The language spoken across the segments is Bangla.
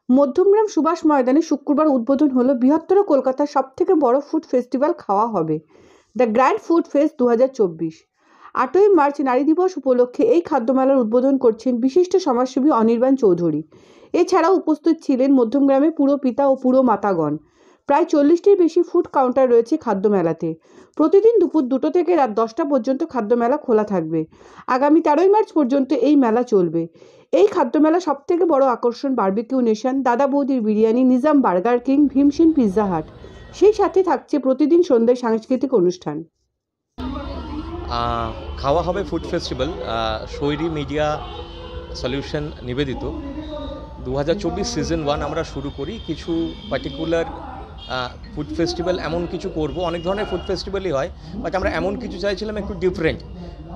মধ্যমগ্রাম সুভাষ ময়দানে শুক্রবার উদ্বোধন হলো বৃহত্তর কলকাতার সবথেকে বড় ফুড ফেস্টিভ্যাল খাওয়া হবে দ্য গ্র্যান্ড ফুড ফেস্ট 2024। 8ই মার্চ নারী দিবস উপলক্ষে এই খাদ্যমেলার উদ্বোধন করছেন বিশিষ্ট সমাজসেবী অনির্বাণ চৌধুরী। এছাড়াও উপস্থিত ছিলেন মধ্যমগ্রামের পুরপিতা ও পুরমাতাগণ। প্রায় 40টির বেশি ফুড কাউন্টার রয়েছে খাদ্যমেলাতে। প্রতিদিন দুপুর 2টো থেকে রাত 10টা পর্যন্ত খাদ্যমেলা খোলা থাকবে। আগামী 13ই মার্চ পর্যন্ত এই মেলা চলবে। এই খাদ্যমেলা সবথেকে বড় আকর্ষণ বারবিকিউ নেশন, দাদা বৌদির biryani, Nizam burger king, Bhimsen Pizza Hut. সেই সাথে থাকছে প্রতিদিন সন্ধ্যায় সাংস্কৃতিক অনুষ্ঠান। খাওয়া হবে ফুড ফেস্টিভ্যাল শৈরী মিডিয়া সলিউশন নিবেদিত 2024 সিজন 1 আমরা শুরু করি। কিছু পার্টিকুলার ফুড ফেস্টিভ্যাল এমন কিছু করব, অনেক ধরনের ফুড ফেস্টিভ্যালই হয়, বাট আমরা এমন কিছু চাইছিলাম একটু ডিফারেন্ট,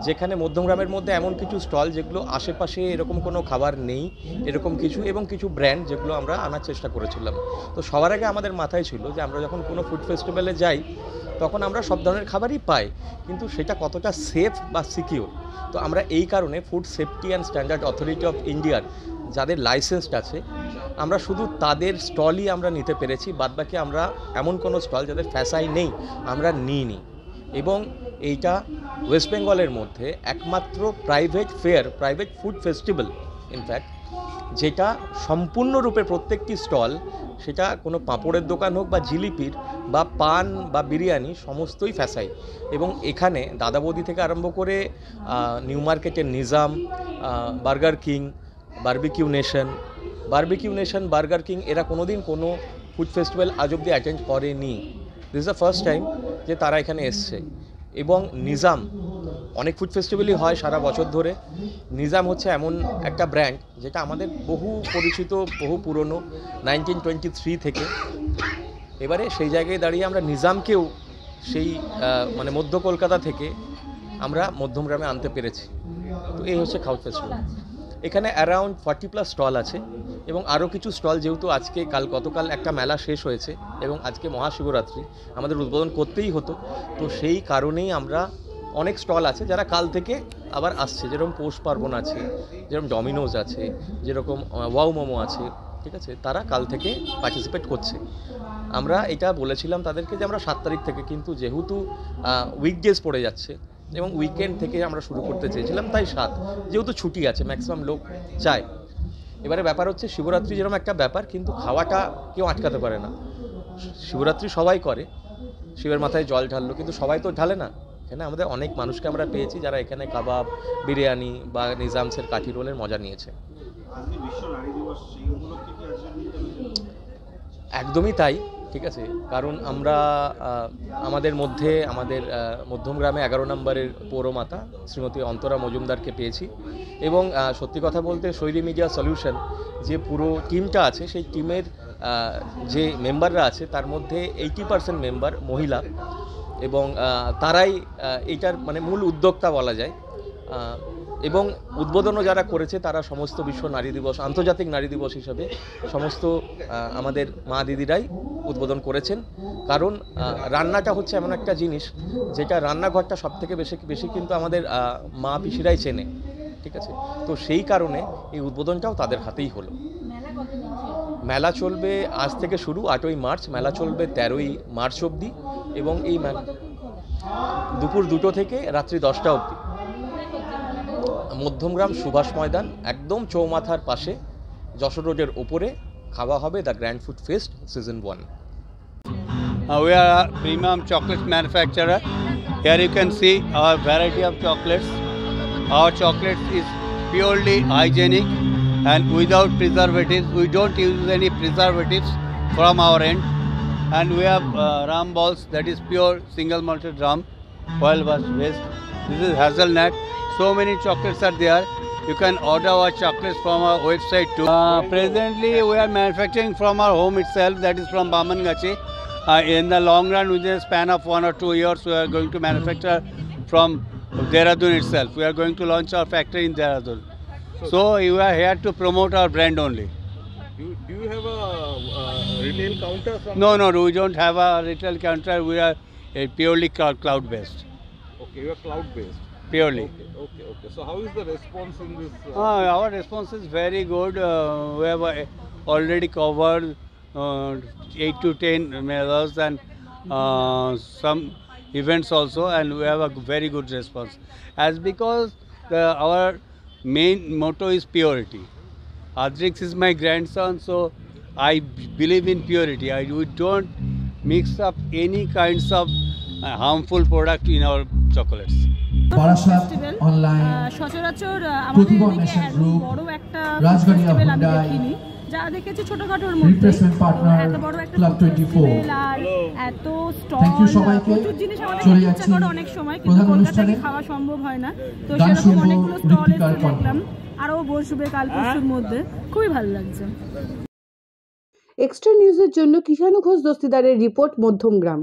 যেখানে মধ্যমগ্রামের মধ্যে এমন কিছু স্টল যেগুলো আশেপাশে এরকম কোনো খাবার নেই, এরকম কিছু, এবং কিছু ব্র্যান্ড যেগুলো আমরা আনার চেষ্টা করেছিলাম। তো সবার আগে আমাদের মাথায় ছিল যে আমরা যখন কোনো ফুড ফেস্টিভ্যালে যাই তখন আমরা সব ধরনের খাবারই পাই, কিন্তু সেটা কতটা সেফ বা সিকিউর। তো আমরা এই কারণে food safety and standard authority of ইন্ডিয়ার যাদের লাইসেন্সড আছে, আমরা শুধু তাদের স্টলই আমরা নিতে পেরেছি, বাদবাকি আমরা এমন কোনো স্টল যাদের ফ্যাসাই নেই আমরা নিইনি। এবং এইটা ওয়েস্ট বেঙ্গলের মধ্যে একমাত্র প্রাইভেট ফুড ফেস্টিভ্যাল ইনফ্যাক্ট, যেটা সম্পূর্ণরূপে প্রত্যেকটি স্টল, সেটা কোনো পাঁপড়ের দোকান হোক বা জিলিপির বা পান বা বিরিয়ানি, সমস্তই ফ্যাসাই। এবং এখানে দাদা বৌদি থেকে আরম্ভ করে নিউ মার্কেটের Nizam, burger king, barbecue nation, burger king, এরা কোনোদিন কোনো ফুড ফেস্টিভ্যাল আজ অব্দি অ্যাটেন্ড করেনি। This is the first time যে তারা এখানে এসছে। এবং নিজাম, অনেক ফুড ফেস্টিভ্যালই হয় সারা বছর ধরে, নিজাম হচ্ছে এমন একটা ব্র্যান্ড যেটা আমাদের বহু পরিচিত, বহু পুরনো, 1923 থেকে। এবারে সেই জায়গায় দাঁড়িয়ে আমরা নিজামকেও সেই মানে মধ্য কলকাতা থেকে আমরা মধ্যমগ্রামে আনতে পেরেছি। তো এই হচ্ছে খাউট ফেস্টিভ্যাল। এখানে অ্যারাউন্ড 40+ স্টল আছে, এবং আরও কিছু স্টল, যেহেতু আজকে গতকাল একটা মেলা শেষ হয়েছে এবং আজকে মহাশিবরাত্রি, আমাদের উদ্বোধন করতেই হতো, তো সেই কারণেই আমরা অনেক স্টল আছে যারা কাল থেকে আবার আসছে, যেরকম পৌষ পার্বণ আছে, যেরকম ডমিনোজ আছে, যেরকম ওয়াও মোমো আছে, ঠিক আছে, তারা কাল থেকে পার্টিসিপেট করছে। আমরা এটা বলেছিলাম তাদেরকে যে আমরা 7 তারিখ থেকে, কিন্তু যেহেতু উইকডেজ পড়ে যাচ্ছে এবং উইকেন্ড থেকে আমরা শুরু করতে চেয়েছিলাম, তাই 7, যেহেতু ছুটি আছে, ম্যাক্সিমাম লোক চায়। এবারে ব্যাপার হচ্ছে শিবরাত্রি যেরকম একটা ব্যাপার, কিন্তু খাওয়াটা কেউ আটকাতে পারে না। শিবরাত্রি সবাই করে, শিবের মাথায় জল ঢাললো, কিন্তু সবাই তো ঢালে না। এখানে আমাদের অনেক মানুষকে আমরা পেয়েছি যারা এখানে কাবাব, বিরিয়ানি বা নিজামসের কাঠি রোলের মজা নিয়েছে। একদমই তাই, ঠিক আছে, কারণ আমরা আমাদের মধ্যমগ্রামে 11 নম্বরের পৌরমাতা শ্রীমতী অন্তরা মজুমদারকে পেয়েছি। এবং সত্যি কথা বলতে শৈরী মিডিয়া সলিউশন যে পুরো টিমটা আছে, সেই টিমের যে মেম্বাররা আছে তার মধ্যে 80% মেম্বার মহিলা, এবং তারাই এইটার মানে মূল উদ্যোক্তা বলা যায়। এবং উদ্বোধনও যারা করেছে তারা সমস্ত বিশ্ব নারী দিবস, আন্তর্জাতিক নারী দিবস হিসাবে সমস্ত আমাদের মা দিদিরাই উদ্বোধন করেছেন। কারণ রান্নাটা হচ্ছে এমন একটা জিনিস যেটা, রান্নাঘরটা সবথেকে বেশি কিন্তু আমাদের মা পিসিরাই চেনে, ঠিক আছে। তো সেই কারণে এই উদ্বোধনটাও তাদের হাতেই হলো। মেলা চলবে আজ থেকে শুরু, 8ই মার্চ, মেলা চলবে 13ই মার্চ অবধি। এবং এই দুপুর 2টো থেকে রাত্রি 10টা অবধি। মধ্যমগ্রাম সুভাষ ময়দান একদম চৌমাথার পাশে, যশোর রোডের ওপরে খাওয়া হবে the grand food fest season 1। We are a premium chocolate manufacturer. Here you can see our variety of chocolates. Our chocolate is purely hygienic and without preservatives. We don't use any preservatives from our end. And we have rum balls, that is pure single malted rum, oil based. This is hazelnut. So many chocolates are there. You can order our chocolates from our website too. Presently we are manufacturing from our home itself, that is from Bamangachi. In the long run, within a span of 1 or 2 years, we are going to manufacture from Dehradun itself. We are going to launch our factory in Dehradun. So we are here to promote our brand only. Do you have a retail counter? No, we don't have a retail counter. We are purely cloud based. Okay, you are cloud based. Purely. Okay. So how is the response in this? Our response is very good. We have already covered 8 to 10 melas and some events also, and we have a very good response. As because our main motto is purity. Adrix is my grandson, so I believe in purity. We don't mix up any kinds of harmful product in our chocolates. Barasat online সচরাচর আমাদের প্রতিভা এদিকে ন্যাশনাল এত গ্রুপ বড় একটা রাজবাড়ী ফেস্টিভ্যাল আমি হুন্ডাই দেখিনি, যা দেখেছি ছোটখাটোর মধ্যে। রিপ্লেসমেন্ট পার্টনার এত বড় একটা ক্লাব 24 ফেস্টিভ্যাল আর এত স্টল, থ্যাংক ইউ সবাইকে। প্রচুর জিনিস আমাদের চলে খেতে ইচ্ছা যাচ্ছি করে অনেক সময়, কিন্তু প্রধান কলকাতায় অনুষ্ঠানে। খাওয়া সম্ভব হয় না। তো গান সেরকম শুনবো অনেকগুলো স্টল ঋত্বিকার কণ্ঠ। দেখলাম, আরও বসবে কাল পরশুর মধ্যে, খুবই ভালো লাগছে। এক্সট্রা নিউজের জন্য কিষাণু ঘোষ দস্তিদারের রিপোর্ট, মধ্যমগ্রাম।